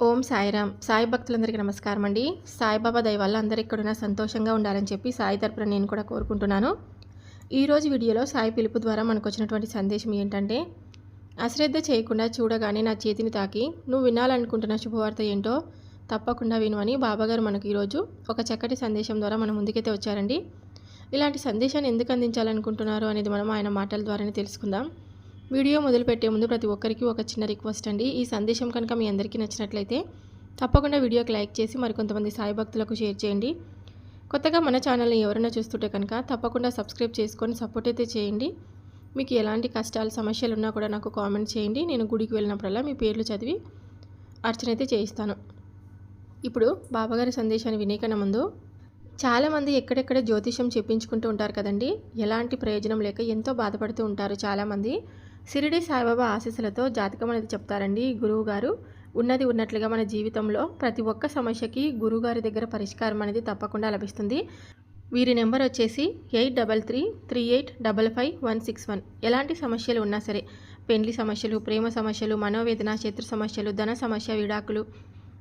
ఓం సాయిరామ్. సాయి భక్తులందరికీ నమస్కారం అండి. సాయిబాబా దయ వల్ల అందరూ ఎక్కడున్నా సంతోషంగా ఉండాలని చెప్పి సాయి తరపున నేను కూడా కోరుకుంటున్నాను. ఈరోజు వీడియోలో సాయి పిలుపు ద్వారా మనకు వచ్చినటువంటి సందేశం ఏంటంటే, అశ్రద్ధ చేయకుండా చూడగానే నా చేతిని తాకి నువ్వు వినాలనుకుంటున్న శుభవార్త ఏంటో తప్పకుండా విను అని బాబాగారు మనకు ఈరోజు ఒక చక్కటి సందేశం ద్వారా మన ముందుకైతే వచ్చారండి. ఇలాంటి సందేశాన్ని ఎందుకు అందించాలనుకుంటున్నారో అనేది మనం ఆయన మాటల ద్వారానే తెలుసుకుందాం. వీడియో మొదలుపెట్టే ముందు ప్రతి ఒక్కరికి ఒక చిన్న రిక్వెస్ట్ అండి. ఈ సందేశం కనుక మీ అందరికీ నచ్చినట్లయితే తప్పకుండా వీడియోకి లైక్ చేసి మరికొంతమంది సాయి భక్తులకు షేర్ చేయండి. కొత్తగా మన ఛానల్ని ఎవరైనా చూస్తుంటే కనుక తప్పకుండా సబ్స్క్రైబ్ చేసుకొని సపోర్ట్ అయితే చేయండి. మీకు ఎలాంటి కష్టాలు సమస్యలు ఉన్నా కూడా నాకు కామెంట్ చేయండి. నేను గుడికి వెళ్ళినప్పుడల్లా మీ పేర్లు చదివి అర్చన అయితే చేయిస్తాను. ఇప్పుడు బాబాగారి సందేశాన్ని వినే కన్నా ముందు, చాలామంది ఎక్కడెక్కడ జ్యోతిషం చెప్పించుకుంటూ ఉంటారు కదండి. ఎలాంటి ప్రయోజనం లేక ఎంతో బాధపడుతూ ఉంటారు చాలామంది. షిరిడి సాయిబాబా ఆశీస్సులతో జాతకం అనేది చెప్తారండి గురువు గారు. ఉన్నది ఉన్నట్లుగా మన జీవితంలో ప్రతి ఒక్క సమస్యకి గురువుగారి దగ్గర పరిష్కారం అనేది తప్పకుండా లభిస్తుంది. వీరి నెంబర్ వచ్చేసి 8338555161. ఎలాంటి సమస్యలు ఉన్నా సరే, పెండ్లి సమస్యలు, ప్రేమ సమస్యలు, మనోవేదన, శత్రు సమస్యలు, ధన సమస్య, విడాకులు,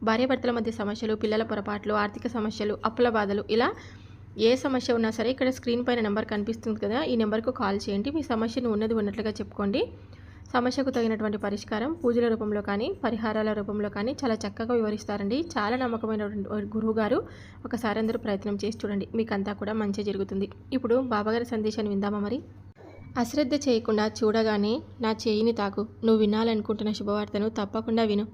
భార్యాభర్తల మధ్య సమస్యలు, పిల్లల పొరపాట్లు, ఆర్థిక సమస్యలు, అప్పుల బాధలు, ఇలా ఏ సమస్య ఉన్నా సరే ఇక్కడ స్క్రీన్ పైన నెంబర్ కనిపిస్తుంది కదా, ఈ నెంబర్కు కాల్ చేయండి. మీ సమస్యను ఉన్నది ఉన్నట్లుగా చెప్పుకోండి. సమస్యకు తగినటువంటి పరిష్కారం పూజల రూపంలో కానీ పరిహారాల రూపంలో కానీ చాలా చక్కగా వివరిస్తారండి. చాలా నమ్మకమైనటువంటి గురువు గారు. ఒకసారి అందరూ ప్రయత్నం చేసి చూడండి, మీకంతా కూడా మంచి జరుగుతుంది. ఇప్పుడు బాబాగారి సందేశాన్ని విందామా మరి. అశ్రద్ధ చేయకుండా చూడగానే నా చేయిని తాకు నువ్వు వినాలనుకుంటున్న శుభవార్తను తప్పకుండా విను.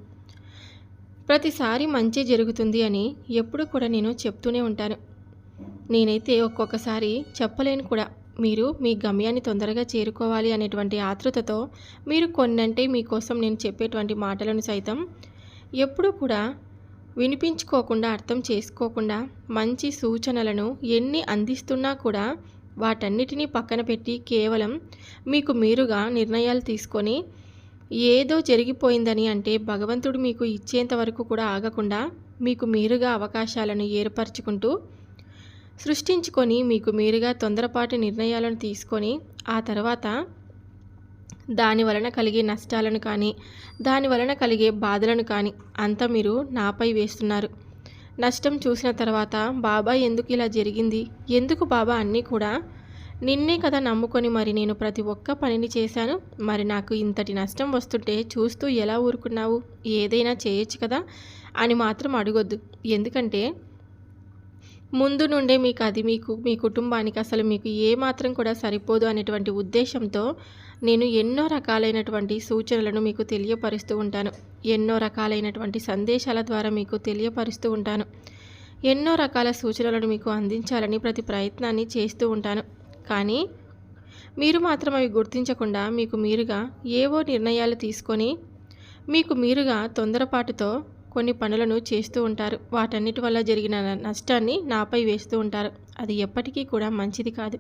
ప్రతిసారి మంచి జరుగుతుంది అని ఎప్పుడు కూడా నేను చెప్తూనే ఉంటాను. నేనైతే ఒక్కొక్కసారి చెప్పలేను కూడా. మీరు మీ గమ్యాన్ని తొందరగా చేరుకోవాలి అనేటువంటి ఆతృతతో మీరు కొన్నంటే మీకోసం నేను చెప్పేటువంటి మాటలను సైతం ఎప్పుడూ కూడా వినిపించుకోకుండా, అర్థం చేసుకోకుండా, మంచి సూచనలను ఎన్ని అందిస్తున్నా కూడా వాటన్నిటినీ పక్కన పెట్టి కేవలం మీకు మీరుగా నిర్ణయాలు తీసుకొని ఏదో జరిగిపోయిందని అంటే భగవంతుడు మీకు ఇచ్చేంత వరకు కూడా ఆగకుండా మీకు మీరుగా అవకాశాలను ఏర్పరచుకుంటూ సృష్టించుకొని మీకు మీరుగా తొందరపాటు నిర్ణయాలను తీసుకొని ఆ తర్వాత దాని వలన కలిగే నష్టాలను కానీ, దాని వలన కలిగే బాధలను కానీ అంతా మీరు నాపై వేస్తున్నారు. నష్టం చూసిన తర్వాత బాబా ఎందుకు ఇలా జరిగింది, ఎందుకు బాబా అన్నీ కూడా నిన్నే కదా నమ్ముకొని మరి నేను ప్రతి ఒక్క పనిని చేశాను, మరి నాకు ఇంతటి నష్టం వస్తుంటే చూస్తూ ఎలా ఊరుకున్నావు, ఏదైనా చేయొచ్చు కదా అని మాత్రం అడగొద్దు. ఎందుకంటే ముందు నుండే మీకు అది మీ కుటుంబానికి అసలు మీకు ఏమాత్రం కూడా సరిపోదు అనేటువంటి ఉద్దేశంతో నేను ఎన్నో రకాలైనటువంటి సూచనలను మీకు తెలియపరుస్తూ ఉంటాను. ఎన్నో రకాలైనటువంటి సందేశాల ద్వారా మీకు తెలియపరుస్తూ ఉంటాను. ఎన్నో రకాల సూచనలను మీకు అందించాలని ప్రతి ప్రయత్నాన్ని చేస్తూ ఉంటాను. కానీ మీరు మాత్రం అవి గుర్తించకుండా మీకు మీరుగా ఏవో నిర్ణయాలు తీసుకొని మీకు మీరుగా తొందరపాటుతో కొన్ని పనులను చేస్తూ ఉంటారు. వాటన్నిటి వల్ల జరిగిన నష్టాన్ని నాపై వేస్తూ ఉంటారు. అది ఎప్పటికీ కూడా మంచిది కాదు.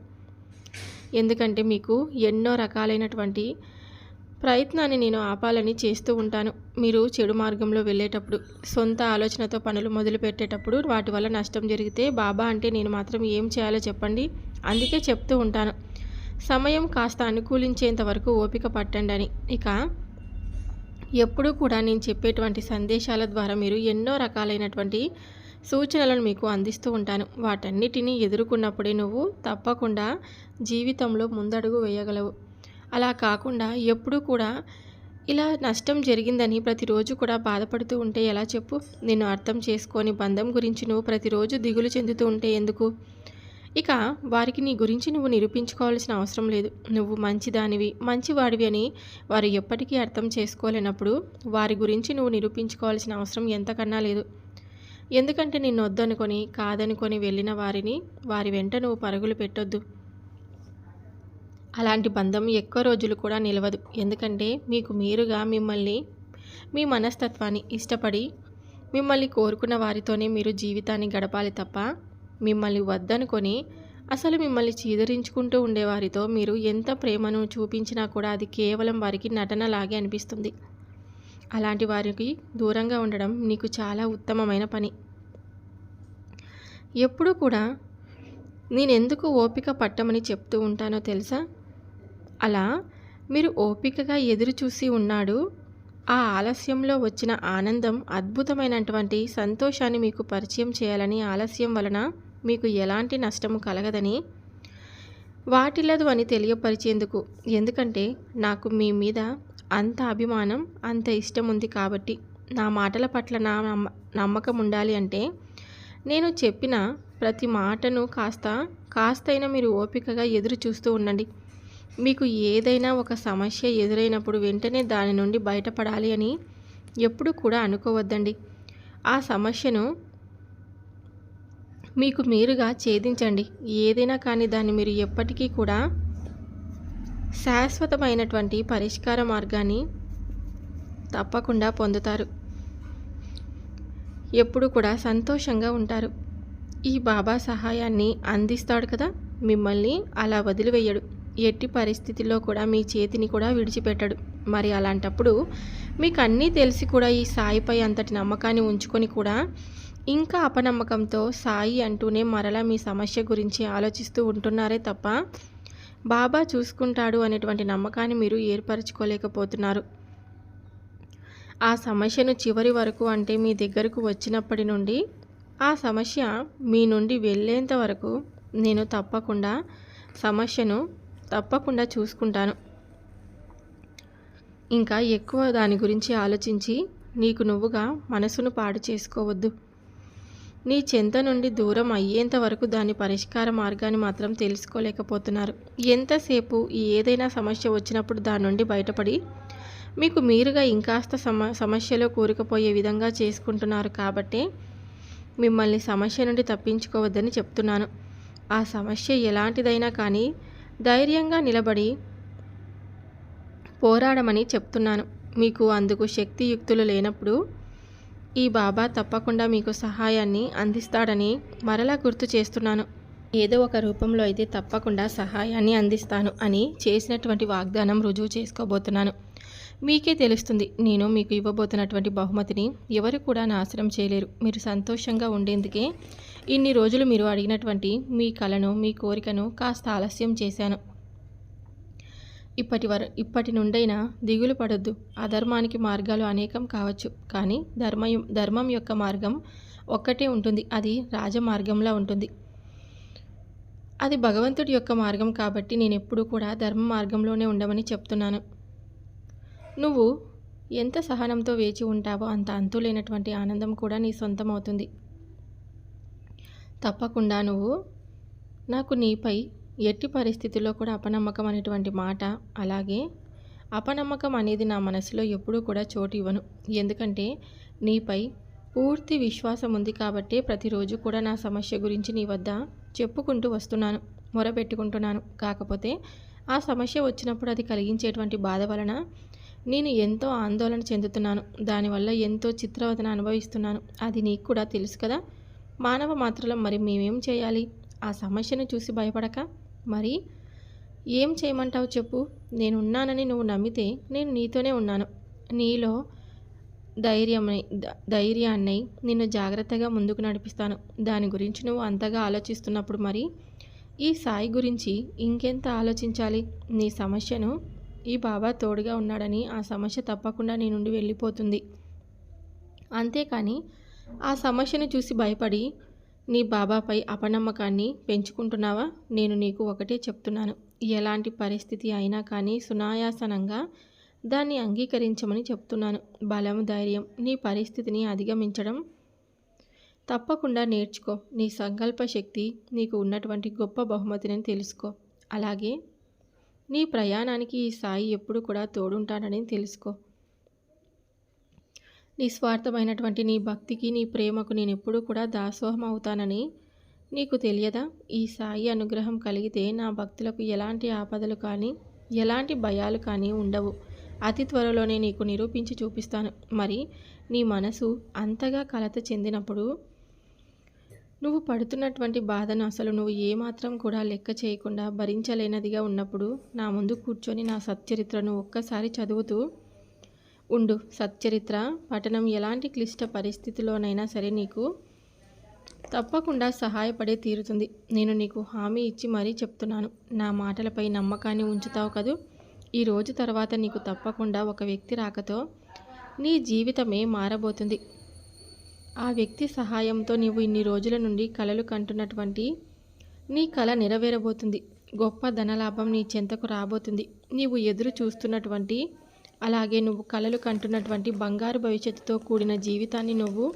ఎందుకంటే మీకు ఎన్నో రకాలైనటువంటి ప్రయత్నాన్ని నేను ఆపాలని చేస్తూ ఉంటాను. మీరు చెడు మార్గంలో వెళ్ళేటప్పుడు, సొంత ఆలోచనతో పనులు మొదలు పెట్టేటప్పుడు వాటి వల్ల నష్టం జరిగితే బాబా అంటే నేను మాత్రం ఏం చేయాలో చెప్పండి. అందుకే చెప్తూ ఉంటాను, సమయం కాస్త అనుకూలించేంత వరకు ఓపిక పట్టండి అని. ఇక ఎప్పుడూ కూడా నేను చెప్పేటువంటి సందేశాల ద్వారా మీరు ఎన్నో రకాలైనటువంటి సూచనలను మీకు అందిస్తూ ఉంటాను. వాటన్నిటినీ ఎదుర్కొన్నప్పుడే నువ్వు తప్పకుండా జీవితంలో ముందడుగు వేయగలవు. అలా కాకుండా ఎప్పుడూ కూడా ఇలా నష్టం జరిగిందని ప్రతిరోజు కూడా బాధపడుతూ ఉంటే ఎలా చెప్పు. నిన్ను అర్థం చేసుకొని బంధం గురించి నువ్వు ప్రతిరోజు దిగులు చెందుతూ ఉంటే ఎందుకు. ఇక వారికి నీ గురించి నువ్వు నిరూపించుకోవాల్సిన అవసరం లేదు. నువ్వు మంచిదానివి, మంచివాడివి అని వారు ఎప్పటికీ అర్థం చేసుకోలేనప్పుడు వారి గురించి నువ్వు నిరూపించుకోవాల్సిన అవసరం ఎంతకన్నా లేదు. ఎందుకంటే నిన్ను వద్దనుకొని కాదనుకొని వెళ్ళిన వారి వెంట నువ్వు పరుగులు పెట్టొద్దు. అలాంటి బంధం ఎక్కువ రోజులు కూడా నిలవదు. ఎందుకంటే మీకు మీరుగా మిమ్మల్ని, మీ మనస్తత్వాన్ని ఇష్టపడి మిమ్మల్ని కోరుకున్న వారితోనే మీరు జీవితాన్ని గడపాలి తప్ప మిమ్మల్ని వద్దనుకొని అసలు మిమ్మల్ని చీదరించుకుంటూ ఉండేవారితో మీరు ఎంత ప్రేమను చూపించినా కూడా అది కేవలం వారికి నటనలాగే అనిపిస్తుంది. అలాంటి వారికి దూరంగా ఉండడం నీకు చాలా ఉత్తమమైన పని. ఎప్పుడూ కూడా నేనెందుకు ఓపిక పట్టమని చెప్తూ ఉంటానో తెలుసా. అలా మీరు ఓపికగా ఎదురు చూసి ఉన్నాడు ఆ ఆలస్యంలో వచ్చిన ఆనందం అద్భుతమైనటువంటి సంతోషాన్ని మీకు పరిచయం చేయాలని, ఆలస్యం వలన మీకు ఎలాంటి నష్టము కలగదని వాటిల్లదు అని తెలియపరిచేందుకు. ఎందుకంటే నాకు మీ మీద అంత అభిమానం, అంత ఇష్టం ఉంది కాబట్టి. నా మాటల పట్ల నా నమ్మకం ఉండాలి అంటే నేను చెప్పిన ప్రతి మాటను కాస్తైనా మీరు ఓపికగా ఎదురు చూస్తూ ఉండండి. మీకు ఏదైనా ఒక సమస్య ఎదురైనప్పుడు వెంటనే దాని నుండి బయటపడాలి అని ఎప్పుడు కూడా అనుకోవద్దండి. ఆ సమస్యను మీకు మీరుగా ఛేదించండి. ఏదైనా కానీ దాన్ని మీరు ఎప్పటికీ కూడా శాశ్వతమైనటువంటి పరిష్కార మార్గాన్ని తప్పకుండా పొందుతారు. ఎప్పుడు కూడా సంతోషంగా ఉంటారు. ఈ బాబా సహాయాన్ని అందిస్తాడు కదా, మిమ్మల్ని అలా వదిలివేయడు. ఎట్టి పరిస్థితిలో కూడా మీ చేతిని కూడా విడిచిపెట్టడు. మరి అలాంటప్పుడు మీకు అన్నీ తెలిసి కూడా ఈ సాయిపై అంతటి నమ్మకాన్ని ఉంచుకొని కూడా ఇంకా అపనమ్మకంతో సాయి అంటూనే మరలా మీ సమస్య గురించి ఆలోచిస్తూ ఉంటున్నారే తప్ప బాబా చూసుకుంటాడు అనేటువంటి నమ్మకాన్ని మీరు ఏర్పరచుకోలేకపోతున్నారు. ఆ సమస్యను చివరి వరకు అంటే మీ దగ్గరకు వచ్చినప్పటి నుండి ఆ సమస్య మీ నుండి వెళ్ళేంత వరకు నేను సమస్యను తప్పకుండా చూసుకుంటాను. ఇంకా ఎక్కువ దాని గురించి ఆలోచించి నీకు నువ్వుగా మనసును పాడు చేసుకోవద్దు. నీ చెంత నుండి దూరం అయ్యేంత వరకు దాని పరిష్కార మార్గాన్ని మాత్రం తెలుసుకోలేకపోతున్నారు. ఎంతసేపు ఏదైనా సమస్య వచ్చినప్పుడు దాని నుండి బయటపడి మీకు మీరుగా ఇంకాస్త సమస్యలో కూరుకుపోయే విధంగా చేసుకుంటున్నారు. కాబట్టే మిమ్మల్ని సమస్య నుండి తప్పించుకోవద్దని చెప్తున్నాను. ఆ సమస్య ఎలాంటిదైనా కానీ ధైర్యంగా నిలబడి పోరాడమని చెప్తున్నాను. మీకు అందుకు శక్తియుక్తులు లేనప్పుడు ఈ బాబా తప్పకుండా మీకు సహాయాన్ని అందిస్తాడని మరలా గుర్తు చేస్తున్నాను. ఏదో ఒక రూపంలో అయితే తప్పకుండా సహాయాన్ని అందిస్తాను అని చేసినటువంటి వాగ్దానం రుజువు చేసుకోబోతున్నాను. మీకే తెలుస్తుంది, నేను మీకు ఇవ్వబోతున్నటువంటి బహుమతిని ఎవరు కూడా నాశనం చేయలేరు. మీరు సంతోషంగా ఉండేందుకే ఇన్ని రోజులు మీరు అడిగినటువంటి మీ కలను, మీ కోరికను కాస్త ఆలస్యం చేశాను. ఇప్పటి నుండైనా దిగులు పడొద్దు. అధర్మానికి మార్గాలు అనేకం కావచ్చు, కానీ ధర్మం యొక్క మార్గం ఒక్కటే ఉంటుంది. అది రాజమార్గంలా ఉంటుంది. అది భగవంతుడి యొక్క మార్గం కాబట్టి నేను ఎప్పుడూ కూడా ధర్మ మార్గంలోనే ఉండమని చెప్తున్నాను. నువ్వు ఎంత సహనంతో వేచి ఉంటావో అంత అంతులేనటువంటి ఆనందం కూడా నీ సొంతం అవుతుంది. తప్పకుండా నువ్వు నాకు నీపై ఎట్టి పరిస్థితుల్లో కూడా అపనమ్మకం అనేటువంటి మాట, అలాగే అపనమ్మకం అనేది నా మనసులో ఎప్పుడూ కూడా చోటు ఇవ్వను. ఎందుకంటే నీపై పూర్తి విశ్వాసం ఉంది కాబట్టి ప్రతిరోజు కూడా నా సమస్య గురించి నీ వద్ద చెప్పుకుంటూ వస్తున్నాను, మొరపెట్టుకుంటున్నాను. కాకపోతే ఆ సమస్య వచ్చినప్పుడు అది కలిగించేటువంటి బాధ వలన నేను ఎంతో ఆందోళన చెందుతున్నాను. దానివల్ల ఎంతో చిత్రవదన అనుభవిస్తున్నాను. అది నీకు కూడా తెలుసు కదా. మానవ మాత్రలం మరి మేమేం చేయాలి? ఆ సమస్యను చూసి భయపడక మరి ఏం చేయమంటావు చెప్పు? నేనున్నానని నువ్వు నమ్మితే నేను నీతోనే ఉన్నాను. నీలో ధైర్యాన్ని నిన్ను జాగ్రత్తగా ముందుకు నడిపిస్తాను. దాని గురించి నువ్వు అంతగా ఆలోచిస్తున్నప్పుడు మరి ఈ సాయి గురించి ఇంకెంత ఆలోచించాలి? నీ సమస్యను ఈ బాబా తోడుగా ఉన్నాడని ఆ సమస్య తప్పకుండా నీ నుండి వెళ్ళిపోతుంది. అంతేకాని ఆ సమస్యను చూసి భయపడి నీ బాబాపై అపనమ్మకాన్ని పెంచుకుంటున్నావా? నేను నీకు ఒకటే చెప్తున్నాను, ఎలాంటి పరిస్థితి అయినా కానీ సునాయాసనంగా దాన్ని అంగీకరించమని చెప్తున్నాను. బలం, ధైర్యం నీ పరిస్థితిని అధిగమించడం తప్పకుండా నేర్చుకో. నీ సంకల్ప శక్తి నీకు ఉన్నటువంటి గొప్ప బహుమతిని తెలుసుకో. అలాగే నీ ప్రయాణానికి ఈ సాయి ఎప్పుడు కూడా తోడుంటాడని తెలుసుకో. నిస్వార్థమైనటువంటి నీ భక్తికి, నీ ప్రేమకు నేను ఎప్పుడూ కూడా దాసోహం అవుతానని నీకు తెలియదా? ఈ సాయి అనుగ్రహం కలిగితే నా భక్తులకు ఎలాంటి ఆపదలు కానీ, ఎలాంటి భయాలు కానీ ఉండవు. అతి త్వరలోనే నీకు నిరూపించి చూపిస్తాను. మరి నీ మనసు అంతగా కలత చెందినప్పుడు, నువ్వు పడుతున్నటువంటి బాధను అసలు నువ్వు ఏమాత్రం కూడా లెక్క చేయకుండా భరించలేనదిగా ఉన్నప్పుడు నా ముందు కూర్చొని నా సచ్చరిత్రను ఒక్కసారి చదువుతూ ఉండు. సచ్చరిత్ర పఠనం ఎలాంటి క్లిష్ట పరిస్థితిలోనైనా సరే నీకు తప్పకుండా సహాయపడే తీరుతుంది. నేను నీకు హామీ ఇచ్చి మరీ చెప్తున్నాను. నా మాటలపై నమ్మకాన్ని ఉంచుతావు కదూ? ఈ రోజు తర్వాత నీకు తప్పకుండా ఒక వ్యక్తి రాకతో నీ జీవితమే మారబోతుంది. ఆ వ్యక్తి సహాయంతో నీవు ఇన్ని రోజుల నుండి కలలు కంటున్నటువంటి నీ కల నెరవేరబోతుంది. గొప్ప ధనలాభం నీ చెంతకు రాబోతుంది. నీవు ఎదురు చూస్తున్నటువంటి అలాగే నువ్వు కలలు కంటున్నటువంటి బంగారు భవిష్యత్తుతో కూడిన జీవితాన్ని నువ్వు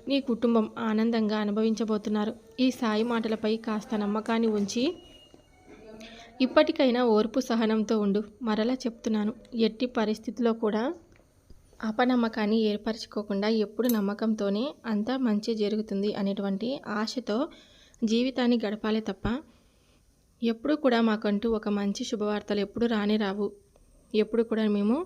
నీ కుటుంబం ఆనందంగా అనుభవించబోతున్నారు. ఈ సాయి మాటలపై కాస్త నమ్మకాన్ని ఉంచి ఇప్పటికైనా ఓర్పు సహనంతో ఉండు. మరలా చెప్తున్నాను, ఎట్టి పరిస్థితుల్లో కూడా అపనమ్మకాన్ని ఏర్పరచుకోకుండా ఎప్పుడు నమ్మకంతోనే అంతా మంచి జరుగుతుంది అనేటువంటి ఆశతో జీవితాన్ని గడపాలే తప్ప ఎప్పుడు కూడా మాకంటూ ఒక మంచి శుభవార్తలు ఎప్పుడు రానే రావు. ఎప్పుడు కూడా మేము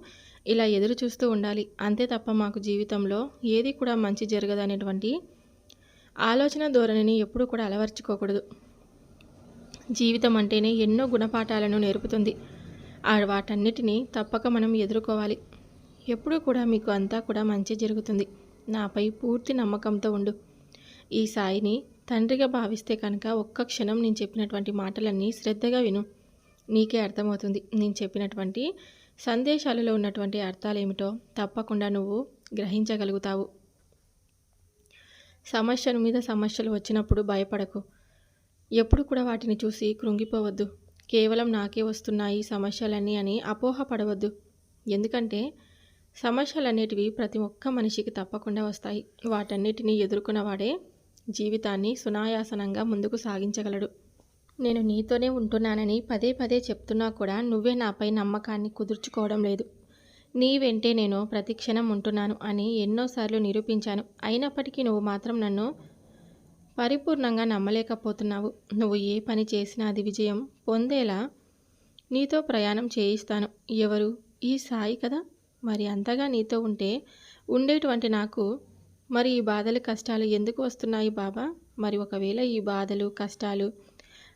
ఇలా ఎదురు చూస్తూ ఉండాలి. అంతే తప్ప మాకు జీవితంలో ఏది కూడా మంచి జరగదు అనేటువంటి ఆలోచన ధోరణిని ఎప్పుడు కూడా అలవర్చుకోకూడదు. జీవితం అంటేనే ఎన్నో గుణపాఠాలను నేర్పుతుంది. వాటన్నిటినీ తప్పక మనం ఎదుర్కోవాలి. ఎప్పుడూ కూడా మీకు అంతా కూడా మంచి జరుగుతుంది. నాపై పూర్తి నమ్మకంతో ఉండు. ఈ సాయిని తండ్రిగా భావిస్తే కనుక ఒక్క క్షణం నేను చెప్పినటువంటి మాటలన్నీ శ్రద్ధగా విను. నీకే అర్థమవుతుంది నేను చెప్పినటువంటి సందేశాలలో ఉన్నటువంటి అర్థాలేమిటో తప్పకుండా నువ్వు గ్రహించగలుగుతావు. సమస్యల మీద సమస్యలు వచ్చినప్పుడు భయపడకు. ఎప్పుడు కూడా వాటిని చూసి కృంగిపోవద్దు. కేవలం నాకే వస్తున్నాయి సమస్యలన్నీ అని అపోహపడవద్దు. ఎందుకంటే సమస్యలన్నిటివి ప్రతి ఒక్క మనిషికి తప్పకుండా వస్తాయి. వాటన్నిటిని ఎదుర్కొన్నవాడే జీవితాన్ని సునాయాసనంగా ముందుకు సాగించగలడు. నేను నీతోనే ఉంటున్నానని పదే పదే చెప్తున్నా కూడా నువ్వే నాపై నమ్మకాన్ని కుదుర్చుకోవడం లేదు. నీ వెంటే నేను ప్రతి క్షణం ఉంటున్నాను అని ఎన్నోసార్లు నిరూపించాను. అయినప్పటికీ నువ్వు మాత్రం నన్ను పరిపూర్ణంగా నమ్మలేకపోతున్నావు. నువ్వు ఏ పని చేసినా అది విజయం పొందేలా నీతో ప్రయాణం చేయిస్తాను. ఎవరు? ఈ సాయి కదా. మరి అంతగా నీతో ఉంటే ఉండేటువంటి నాకు మరి ఈ బాధలు కష్టాలు ఎందుకు వస్తున్నాయి బాబా? మరి ఒకవేళ ఈ బాధలు కష్టాలు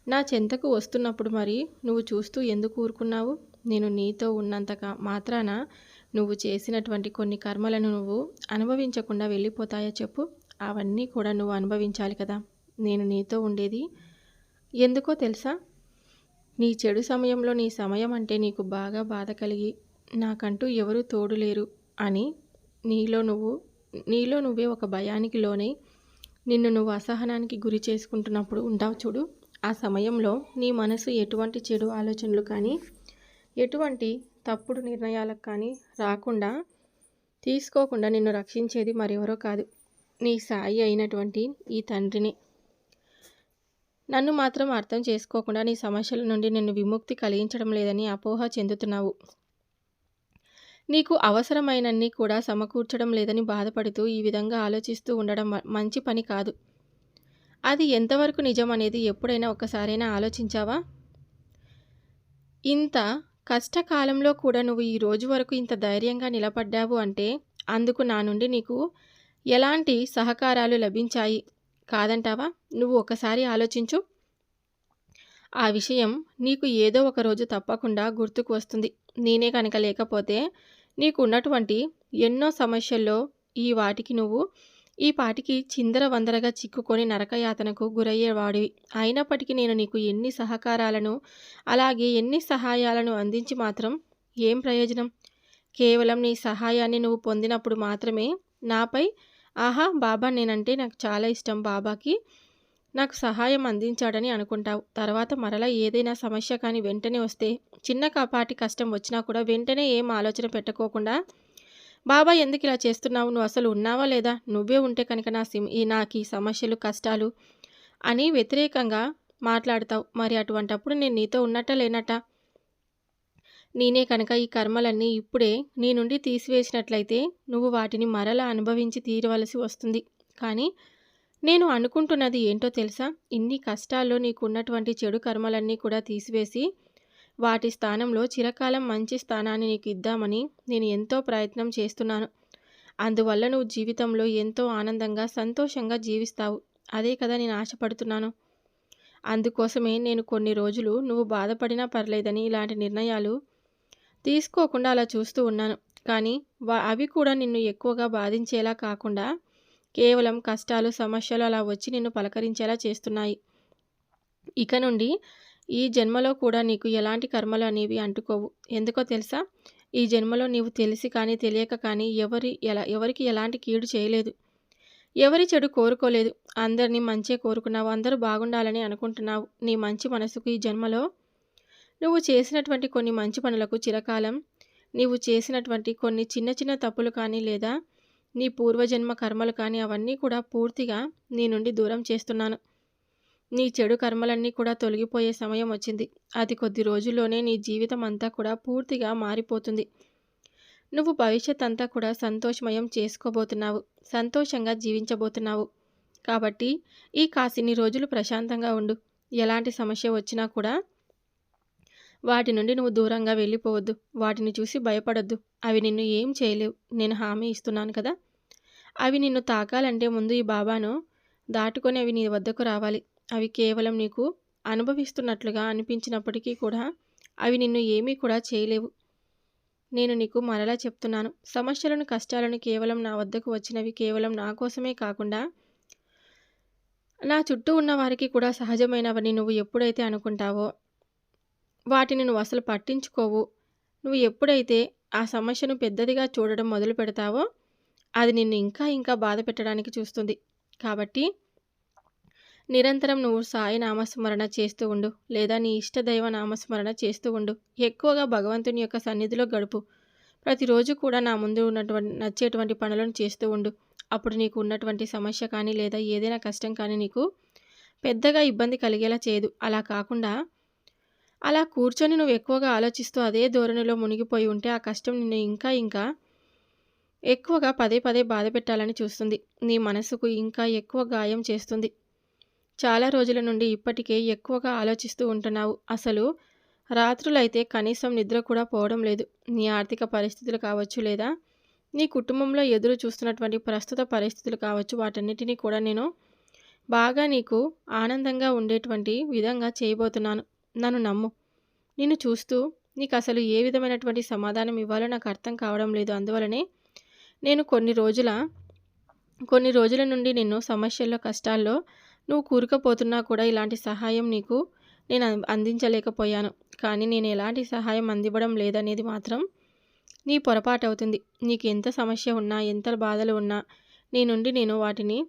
నా చెంతకు వస్తున్నప్పుడు మరి నువ్వు చూస్తూ ఎందుకు ఊరుకున్నావు? నేను నీతో ఉన్నంతగా మాత్రాన నువ్వు చేసినటువంటి కొన్ని కర్మలను నువ్వు అనుభవించకుండా వెళ్ళిపోతాయా చెప్పు? అవన్నీ కూడా నువ్వు అనుభవించాలి కదా. నేను నీతో ఉండేది ఎందుకో తెలుసా? నీ చెడు సమయంలో నీ సమయం అంటే నీకు బాగా బాధ కలిగి నాకంటూ ఎవరూ తోడు లేరు అని నీలో నువ్వే ఒక భయానికి లోనై నిన్ను నువ్వు అసహనానికి గురి చేసుకుంటున్నప్పుడు ఉంటావు చూడు. ఆ సమయంలో నీ మనసు ఎటువంటి చెడు ఆలోచనలు కానీ ఎటువంటి తప్పుడు నిర్ణయాలకు కానీ రాకుండా తీసుకోకుండా నిన్ను రక్షించేది మరెవరో కాదు, నీ సాయి అయినటువంటి ఈ తండ్రిని. నన్ను మాత్రం అర్థం చేసుకోకుండా నీ సమస్యల నుండి నిన్ను విముక్తి కలిగించడం లేదని అపోహ చెందుతున్నావు. నీకు అవసరమైనన్ని కూడా సమకూర్చడం లేదని బాధపడుతూ ఈ విధంగా ఆలోచిస్తూ ఉండడం మంచి పని కాదు. అది ఎంతవరకు నిజం అనేది ఎప్పుడైనా ఒక్కసారైనా ఆలోచించావా? ఇంత కష్టకాలంలో కూడా నువ్వు ఈ రోజు వరకు ఇంత ధైర్యంగా నిలబడ్డావు అంటే అందుకు నా నుండి నీకు ఎలాంటి సహకారాలు లభించాయి కాదంటావా? నువ్వు ఒకసారి ఆలోచించు. ఆ విషయం నీకు ఏదో ఒక రోజు తప్పకుండా గుర్తుకు వస్తుంది. నేనే కనుక లేకపోతే నీకు ఉన్నటువంటి ఎన్నో సమస్యల్లో వాటికి నువ్వు ఈ పాటికి చిందరవందరగా చిక్కుకొని నరకయాతనకు గురయ్యేవాడివి. అయినప్పటికీ నేను నీకు ఎన్ని సహకారాలను అలాగే ఎన్ని సహాయాలను అందించి మాత్రం ఏం ప్రయోజనం? కేవలం నీ సహాయాన్ని నువ్వు పొందినప్పుడు మాత్రమే నాపై ఆహా బాబా నేనంటే నాకు చాలా ఇష్టం, బాబాకి నాకు సహాయం అందించాడని అనుకుంటావు. తర్వాత మరలా ఏదైనా సమస్య కానీ వెంటనే వస్తే చిన్నపాటి కష్టం వచ్చినా కూడా వెంటనే ఏం ఆలోచన పెట్టుకోకుండా బాబా ఎందుకు ఇలా చేస్తున్నావు, నువ్వు అసలు ఉన్నావా లేదా, నువ్వే ఉంటే కనుక నాకు ఈ సమస్యలు కష్టాలు అని వ్యతిరేకంగా మాట్లాడతావు. మరి అటువంటప్పుడు నేను నీతో ఉన్నట్ట లేనట్ట? నేనే కనుక ఈ కర్మలన్నీ ఇప్పుడే నీ నుండి తీసివేసినట్లయితే నువ్వు వాటిని మరలా అనుభవించి తీరవలసి వస్తుంది. కానీ నేను అనుకుంటున్నది ఏంటో తెలుసా? ఇన్ని కష్టాల్లో నీకు ఉన్నటువంటి చెడు కర్మలన్నీ కూడా తీసివేసి వాటి స్థానంలో చిరకాలం మంచి స్థానాన్ని నీకు ఇద్దామని నేను ఎంతో ప్రయత్నం చేస్తున్నాను. అందువల్ల నువ్వు జీవితంలో ఎంతో ఆనందంగా సంతోషంగా జీవిస్తావు. అదే కదా నేను ఆశపడుతున్నాను. అందుకోసమే నేను కొన్ని రోజులు నువ్వు బాధపడినా పర్లేదని ఇలాంటి నిర్ణయాలు తీసుకోకుండా అలా చూస్తూ ఉన్నాను. కానీ అవి కూడా నిన్ను ఎక్కువగా బాధించేలా కాకుండా కేవలం కష్టాలు సమస్యలు అలా వచ్చి నిన్ను పలకరించేలా చేస్తున్నాయి. ఇక నుండి ఈ జన్మలో కూడా నీకు ఎలాంటి కర్మలు అనేవి అంటుకోవు. ఎందుకో తెలుసా? ఈ జన్మలో నీవు తెలిసి కానీ తెలియక కానీ ఎవరికి ఎలాంటి కీడు చేయలేదు. ఎవరి చెడు కోరుకోలేదు. అందరినీ మంచే కోరుకున్నావు. అందరూ బాగుండాలని అనుకుంటున్నావు. నీ మంచి మనసుకు ఈ జన్మలో నువ్వు చేసినటువంటి కొన్ని మంచి పనులకు చిరకాలం నీవు చేసినటువంటి కొన్ని చిన్న చిన్న తప్పులు కానీ లేదా నీ పూర్వజన్మ కర్మలు కానీ అవన్నీ కూడా పూర్తిగా నీ నుండి దూరం చేస్తున్నాను. నీ చెడు కర్మలన్నీ కూడా తొలగిపోయే సమయం వచ్చింది. అతి కొద్ది రోజుల్లోనే నీ జీవితం అంతా కూడా పూర్తిగా మారిపోతుంది. నువ్వు భవిష్యత్ అంతా కూడా సంతోషమయం చేసుకోబోతున్నావు. సంతోషంగా జీవించబోతున్నావు. కాబట్టి ఈ కాసిన్ని రోజులు ప్రశాంతంగా ఉండు. ఎలాంటి సమస్య వచ్చినా కూడా వాటి నుండి నువ్వు దూరంగా వెళ్ళిపోవద్దు. వాటిని చూసి భయపడొద్దు. అవి నిన్ను ఏం చేయలేవు. నేను హామీ ఇస్తున్నాను కదా. అవి నిన్ను తాకాలంటే ముందు ఈ బాబాను దాటుకొని అవి నీ వద్దకు రావాలి. అవి కేవలం నీకు అనుభవిస్తున్నట్లుగా అనిపించినప్పటికీ కూడా అవి నిన్ను ఏమీ కూడా చేయలేవు. నేను నీకు మరలా చెప్తున్నాను, సమస్యలను కష్టాలను కేవలం నా వద్దకు వచ్చినవి కేవలం నా కోసమే కాకుండా నా చుట్టూ ఉన్న వారికి కూడా సహజమైనవని నువ్వు ఎప్పుడైతే అనుకుంటావో, వాటిని నువ్వు అసలు పట్టించుకోవు, నువ్వు ఎప్పుడైతే ఆ సమస్యను పెద్దదిగా చూడడం మొదలు పెడతావో అది నిన్ను ఇంకా ఇంకా బాధ పెట్టడానికి చూస్తుంది. కాబట్టి నిరంతరం నువ్వు సాయి నామస్మరణ చేస్తూ ఉండు, లేదా నీ ఇష్టదైవ నామస్మరణ చేస్తూ ఉండు. ఎక్కువగా భగవంతుని యొక్క సన్నిధిలో గడుపు. ప్రతిరోజు కూడా నా ముందు ఉన్నటువంటి నచ్చేటువంటి పనులను చేస్తూ ఉండు. అప్పుడు నీకు ఉన్నటువంటి సమస్య కానీ లేదా ఏదైనా కష్టం కానీ నీకు పెద్దగా ఇబ్బంది కలిగేలా చేయదు. అలా కాకుండా అలా కూర్చొని నువ్వు ఎక్కువగా ఆలోచిస్తూ అదే ధోరణిలో మునిగిపోయి ఉంటే ఆ కష్టం నిన్ను ఇంకా ఇంకా ఎక్కువగా పదే పదే బాధ పెట్టాలని చూస్తుంది. నీ మనసుకు ఇంకా ఎక్కువ గాయం చేస్తుంది. చాలా రోజుల నుండి ఇప్పటికే ఎక్కువగా ఆలోచిస్తూ ఉంటున్నావు. అసలు రాత్రులైతే కనీసం నిద్ర కూడా పోవడం లేదు. నీ ఆర్థిక పరిస్థితులు కావచ్చు, లేదా నీ కుటుంబంలో ఎదురు చూస్తున్నటువంటి ప్రస్తుత పరిస్థితులు కావచ్చు, వాటన్నిటినీ కూడా నేను బాగా నీకు ఆనందంగా ఉండేటువంటి విధంగా చేయబోతున్నాను. నన్ను నమ్ము. నిన్ను చూస్తూ నీకు అసలు ఏ విధమైనటువంటి సమాధానం ఇవ్వాలో నాకు అర్థం కావడం లేదు. అందువలనే నేను కొన్ని రోజుల నుండి నిన్ను సమస్యల్లో కష్టాల్లో నువ్వు కూరుకుపోతున్నా కూడా ఇలాంటి సహాయం నీకు నేను అందించలేకపోయాను. కానీ నేను ఎలాంటి సహాయం అందివ్వడం లేదనేది మాత్రం నీ పొరపాటు అవుతుంది. నీకు ఎంత సమస్య ఉన్నా, ఎంత బాధలు ఉన్నా నీ నుండి నేను వాటిని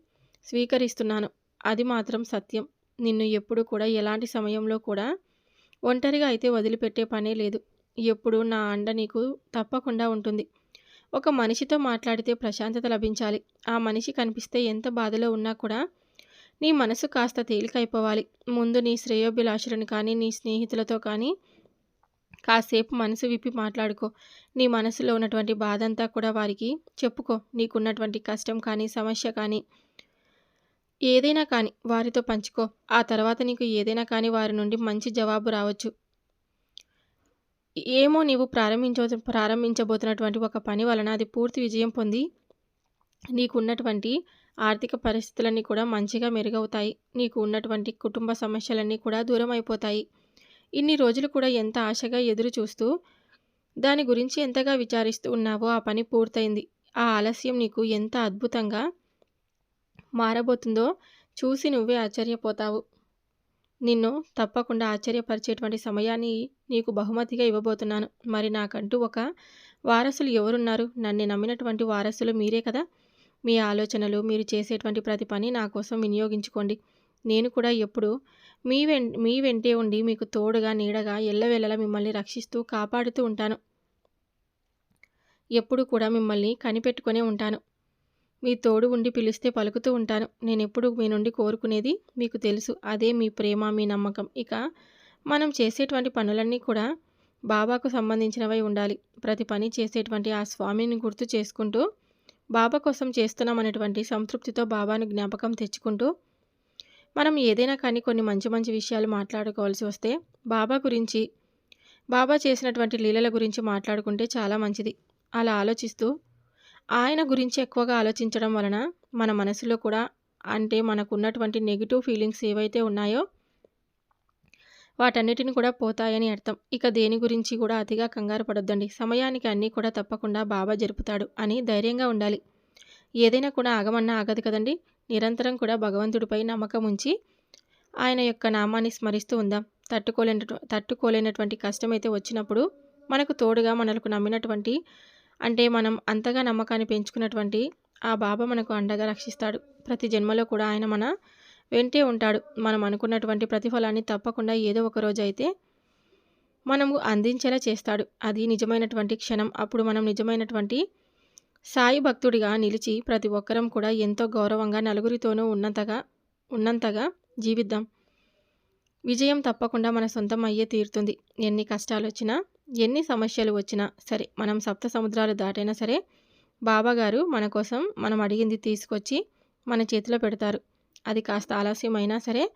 స్వీకరిస్తున్నాను. అది మాత్రం సత్యం. నిన్ను ఎప్పుడు కూడా ఎలాంటి సమయంలో కూడా ఒంటరిగా అయితే వదిలిపెట్టే పనే లేదు. ఎప్పుడు నా అండ నీకు తప్పకుండా ఉంటుంది. ఒక మనిషితో మాట్లాడితే ప్రశాంతత లభించాలి. ఆ మనిషి కనిపిస్తే ఎంత బాధలో ఉన్నా కూడా నీ మనసు కాస్త తేలికైపోవాలి. ముందు నీ శ్రేయోభిలాషులను కానీ నీ స్నేహితులతో కానీ కాసేపు మనసు విప్పి మాట్లాడుకో. నీ మనసులో ఉన్నటువంటి బాధ అంతా కూడా వారికి చెప్పుకో. నీకున్నటువంటి కష్టం కానీ సమస్య కానీ ఏదైనా కానీ వారితో పంచుకో. ఆ తర్వాత నీకు ఏదైనా కానీ వారి నుండి మంచి జవాబు రావచ్చు. ఏమో నీవు ప్రారంభించబోతున్నటువంటి ఒక పని వలన అది పూర్తి విజయం పొంది నీకున్నటువంటి ఆర్థిక పరిస్థితులన్నీ కూడా మంచిగా మెరుగవుతాయి. నీకు ఉన్నటువంటి కుటుంబ సమస్యలన్నీ కూడా దూరం అయిపోతాయి. ఇన్ని రోజులు కూడా ఎంత ఆశగా ఎదురు చూస్తూ దాని గురించి ఎంతగా విచారిస్తూ ఉన్నావో ఆ పని పూర్తయింది. ఆ ఆలస్యం నీకు ఎంత అద్భుతంగా మారబోతుందో చూసి నువ్వే ఆశ్చర్యపోతావు. నిన్ను తప్పకుండా ఆశ్చర్యపరిచేటువంటి సమయాన్ని నీకు బహుమతిగా ఇవ్వబోతున్నాను. మరి నాకంటూ ఒక వారసులు ఎవరున్నారు? నన్ను నమ్మినటువంటి వారసులు మీరే కదా. మీ ఆలోచనలు, మీరు చేసేటువంటి ప్రతి పని నా కోసం వినియోగించుకోండి. నేను కూడా ఎప్పుడు మీ వెంటే ఉండి మీకు తోడుగా నీడగా ఎల్లవేళలా మిమ్మల్ని రక్షిస్తూ కాపాడుతూ ఉంటాను. ఎప్పుడు కూడా మిమ్మల్ని కనిపెట్టుకునే ఉంటాను. మీ తోడు ఉండి పిలిస్తే పలుకుతూ ఉంటాను. నేనెప్పుడు మీ నుండి కోరుకునేది మీకు తెలుసు. అదే మీ ప్రేమ, మీ నమ్మకం. ఇక మనం చేసేటువంటి పనులన్నీ కూడా బాబాకు సంబంధించినవై ఉండాలి. ప్రతి పని చేసేటువంటి ఆ స్వామిని గుర్తు చేసుకుంటూ బాబా కోసం చేస్తున్నామనేటువంటి సంతృప్తితో బాబాను జ్ఞాపకం తెచ్చుకుంటూ మనం ఏదైనా కానీ కొన్ని మంచి మంచి విషయాలు మాట్లాడుకోవాల్సి వస్తే బాబా గురించి, బాబా చేసినటువంటి లీలల గురించి మాట్లాడుకుంటే చాలా మంచిది. అలా ఆలోచిస్తూ ఆయన గురించి ఎక్కువగా ఆలోచించడం వలన మన మనసులో కూడా అంటే మనకున్నటువంటి నెగిటివ్ ఫీలింగ్స్ ఏవైతే ఉన్నాయో వాటన్నిటిని కూడా పోతాయని అర్థం. ఇక దేని గురించి కూడా అతిగా కంగారు పడొద్దండి. సమయానికి అన్నీ కూడా తప్పకుండా బాబా జరుపుతాడు అని ధైర్యంగా ఉండాలి. ఏదైనా కూడా ఆగమన్నా ఆగదు కదండి. నిరంతరం కూడా భగవంతుడిపై నమ్మకం ఉంచి ఆయన యొక్క నామాన్ని స్మరిస్తూ ఉందాం. తట్టుకోలేనటువంటి కష్టమైతే వచ్చినప్పుడు మనకు తోడుగా మనకు నమ్మినటువంటి అంటే మనం అంతగా నమ్మకాన్ని పెంచుకున్నటువంటి ఆ బాబా మనకు అండగా రక్షిస్తాడు. ప్రతి జన్మలో కూడా ఆయన మన వెంటే ఉంటాడు. మనం అనుకున్నటువంటి ప్రతిఫలాన్ని తప్పకుండా ఏదో ఒక రోజు అయితే మనము అందించేలా చేస్తాడు. అది నిజమైనటువంటి క్షణం. అప్పుడు మనం నిజమైనటువంటి సాయి భక్తుడిగా నిలిచి ప్రతి ఒక్కరం కూడా ఎంతో గౌరవంగా నలుగురితోనూ ఉన్నంతగా జీవిద్దాం. విజయం తప్పకుండా మన సొంతం అయ్యే తీరుతుంది. ఎన్ని కష్టాలొచ్చినా, ఎన్ని సమస్యలు వచ్చినా సరే, మనం సప్త సముద్రాలు దాటైనా సరే బాబాగారు మన కోసం మనం అడిగింది తీసుకొచ్చి మన చేతిలో పెడతారు. అది కాస్త ఆలస్యమైనా సరే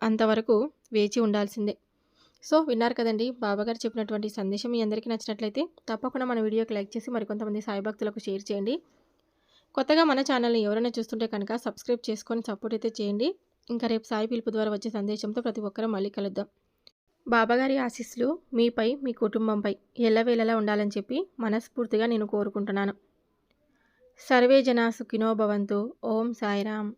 అంతవరకు వేచి ఉండాల్సిందే. సో విన్నారు కదండి, బాబాగారు చెప్పినటువంటి సందేశం మీ అందరికీ నచ్చినట్లయితే తప్పకుండా మన వీడియోకి లైక్ చేసి మరికొంతమంది సాయి భక్తులకు షేర్ చేయండి. కొత్తగా మన ఛానల్ని ఎవరైనా చూస్తుంటే కనుక సబ్స్క్రైబ్ చేసుకొని సపోర్ట్ అయితే చేయండి. ఇంకా రేపు సాయి పిలుపు ద్వారా వచ్చే సందేశంతో ప్రతి ఒక్కరూ మళ్ళీ కలుద్దాం. బాబాగారి ఆశీస్సులు మీపై, మీ కుటుంబంపై ఎల్లవేళలా ఉండాలని చెప్పి మనస్ఫూర్తిగా నేను కోరుకుంటున్నాను. సర్వే జనా సుఖినో భవంతు. ఓం సాయిరామ్.